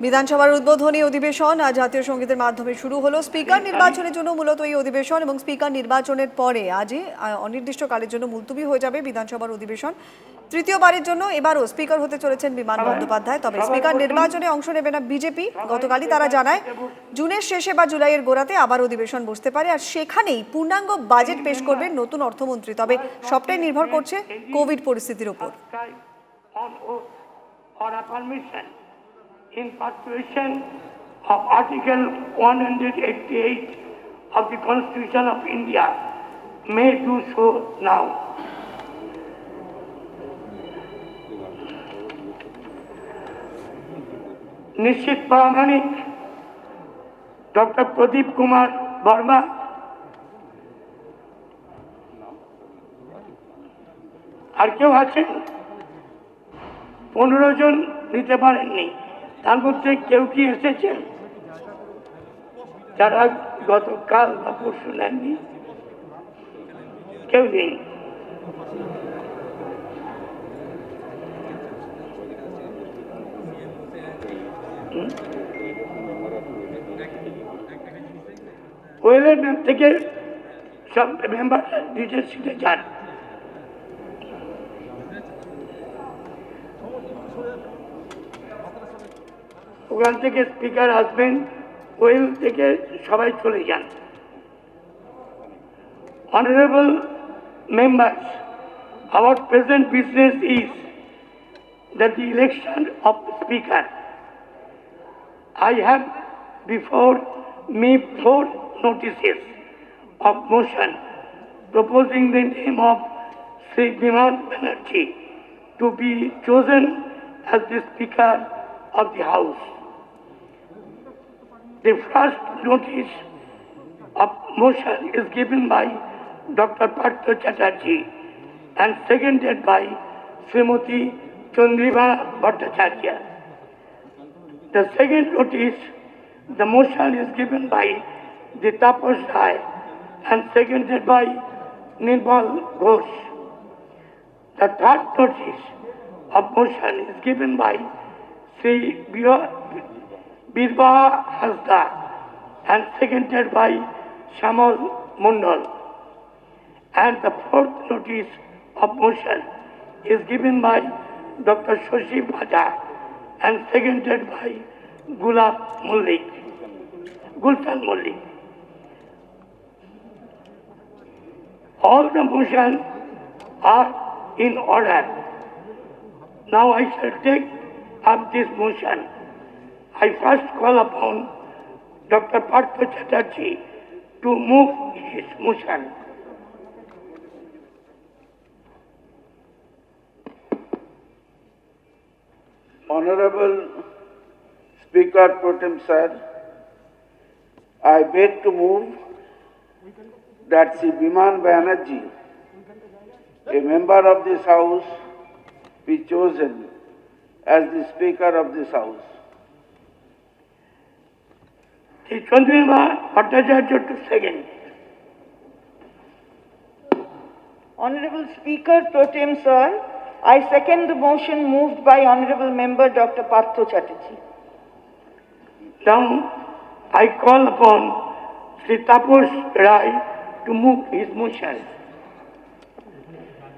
বিধানসভার উদ্বোধনী অধিবেশন আজ জাতীয় সঙ্গীতের মাধ্যমে শুরু হলো। স্পিকার নির্বাচনের জন্য মূলত এই অধিবেশন এবং স্পিকার নির্বাচনের পরে আজই অনির্দিষ্টকালের জন্য মুলতবি হয়ে যাবে বিধানসভার অধিবেশন। তৃতীয়বারের জন্য এবারও স্পিকার হতে চলেছেন বিমান বন্দ্যোপাধ্যায়। তবে স্পিকার নির্বাচনে অংশ নেবে না বিজেপি। গতকালই তারা জানায় জুনের শেষে বা জুলাইয়ের গোড়াতে আবার অধিবেশন বসতে পারে, আর সেখানেই পূর্ণাঙ্গ বাজেট পেশ করবেন নতুন অর্থমন্ত্রী। তবে সবটাই নির্ভর করছে কোভিড পরিস্থিতির উপর। In pursuation of Article 188 of the Constitution of India may do so now. निश्चित प्रामाणिक डॉक्टर प्रदीप कुमार वर्मा, আর কেউ আছেন 15 জন নিতে পারেননি। তার মধ্যে কেউ কি এসেছেন যারা গতকাল বা পরশু নেননি? কেউ নেই। ওয়েলের ম্যাপ থেকে সব মেম্বার নিজের সিটে যান। ওখান থেকে স্পিকার আসবেন, ওয়েল থেকে সবাই চলে যান। Honorable members, our present business is that the election of the speaker. I have before me 4 notices of motion proposing the name of Sri Biman Banerjee to be chosen as the Speaker of the House. The first notice of motion is given by Dr. Partho Chatterjee and seconded by Srimati Chandrima Bhattacharya. The second notice, the motion is given by the Tapas Rai and seconded by Nirmal Ghosh. The third notice of motion is given by Sri Birba Hasda and seconded by Shamal Mundal. And the fourth notice of motion is given by Dr. Shashi Bhaja and seconded by Gulshan Mullik. All the motions are in order. Now I shall take up this motion. I first call upon Dr. Partho Chatterjee to move his motion. Honorable Speaker Pro Tem Sir, I beg to move that Sri Biman Banerjee, a member of this House, be chosen as the Speaker of this House. Sri Chandrima Bhattacharya to second. Honorable Speaker Pro Tem Sir, I second the motion moved by Honorable Member Dr. Partho Chatterjee. Now I call upon Sri Tapas Rai to move his motion.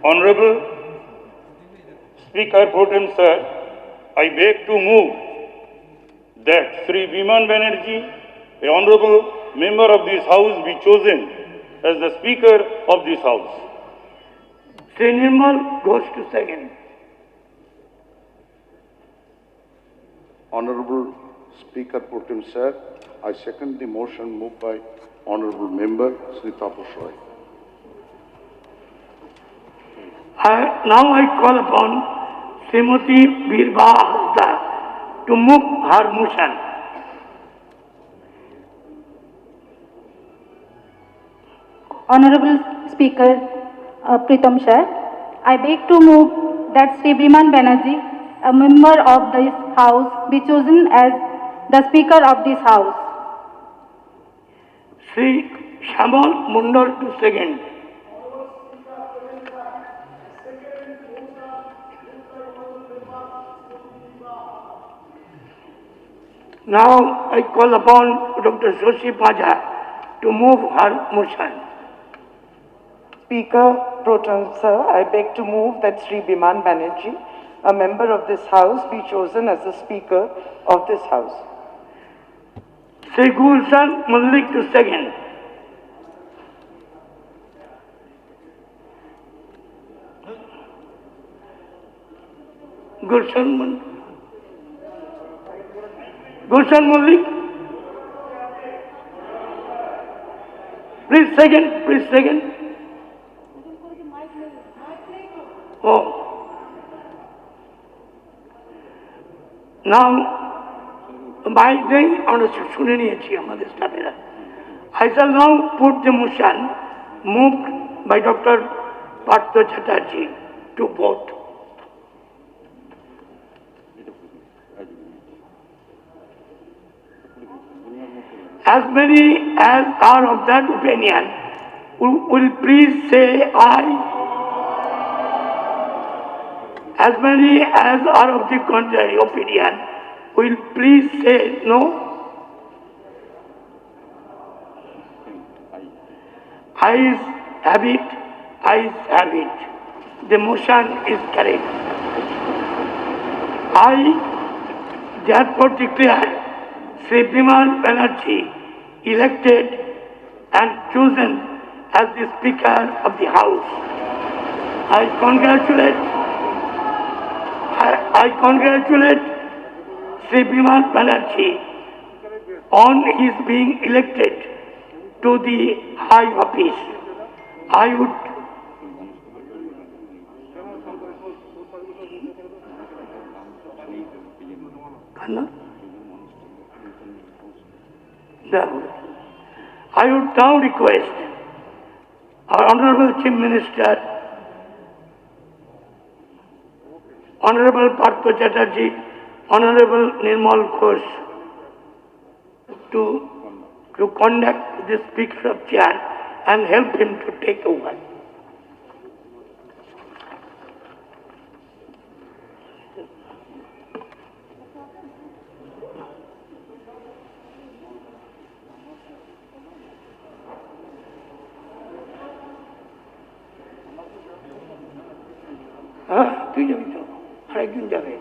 Honorable Speaker Pro Tem Sir, I beg to move that Sri Biman Banerjee, a honorable member of this House, be chosen as the Speaker of this House. Sri Nirmal goes to second. Honorable Speaker Pro Tem Sir, I second the motion moved by Honorable Member Sri Tapas Rai. Now I call upon Srimati Birba Hasda to move her motion. Honorable Speaker Pritam Sir, I beg to move that Sri Biman Banerjee, a member of this House, be chosen as the Speaker of this House. Sri Shamal Mundal to second. Now I call upon Dr. Joshi Paja to move her motion. Speaker Pro Tem, sir, I beg to move that Sri Biman Banerjee, a member of this House, be chosen as the Speaker of this House. Sri Gulshan Malik to second. Gulshan Malik. Please second. Oh. Now, by saying on the I shall now put the motion moved by Dr. Partha Chatterjee to vote. As many as are of that opinion will please say aye. As many as are of the contrary opinion will please say no. Ayes have it. The motion is carried. I therefore declare Sri Biman Banerjee elected and chosen as the Speaker of the House. I congratulate Sri Biman Banerjee on his being elected to the high office. I would now request our Honorable Chief Minister, Honorable Partha Chatterjee, Honorable Nirmal Ghosh to conduct the Speaker of Chair and help him to take over. তুই যাবি তো আরেকজন যাবে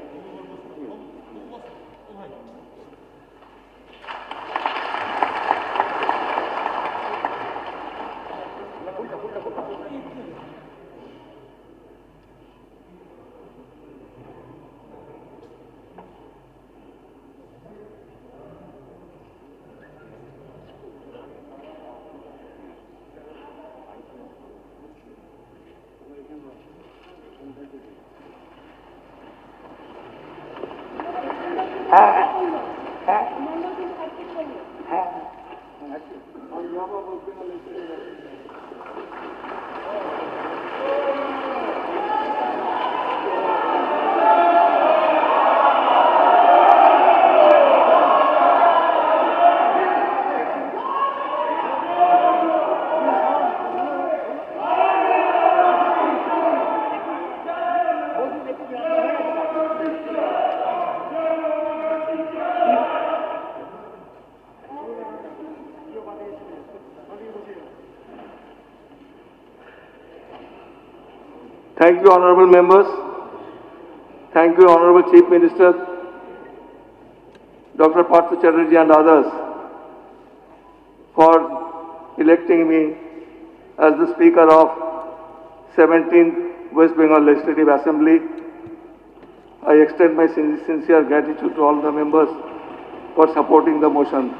Thank you, honorable members. Thank you, honorable Chief Minister, Dr. Partha Chatterjee and others for electing me as the Speaker of 17th West Bengal Legislative Assembly. I extend my sincere gratitude to all the members for supporting the motion.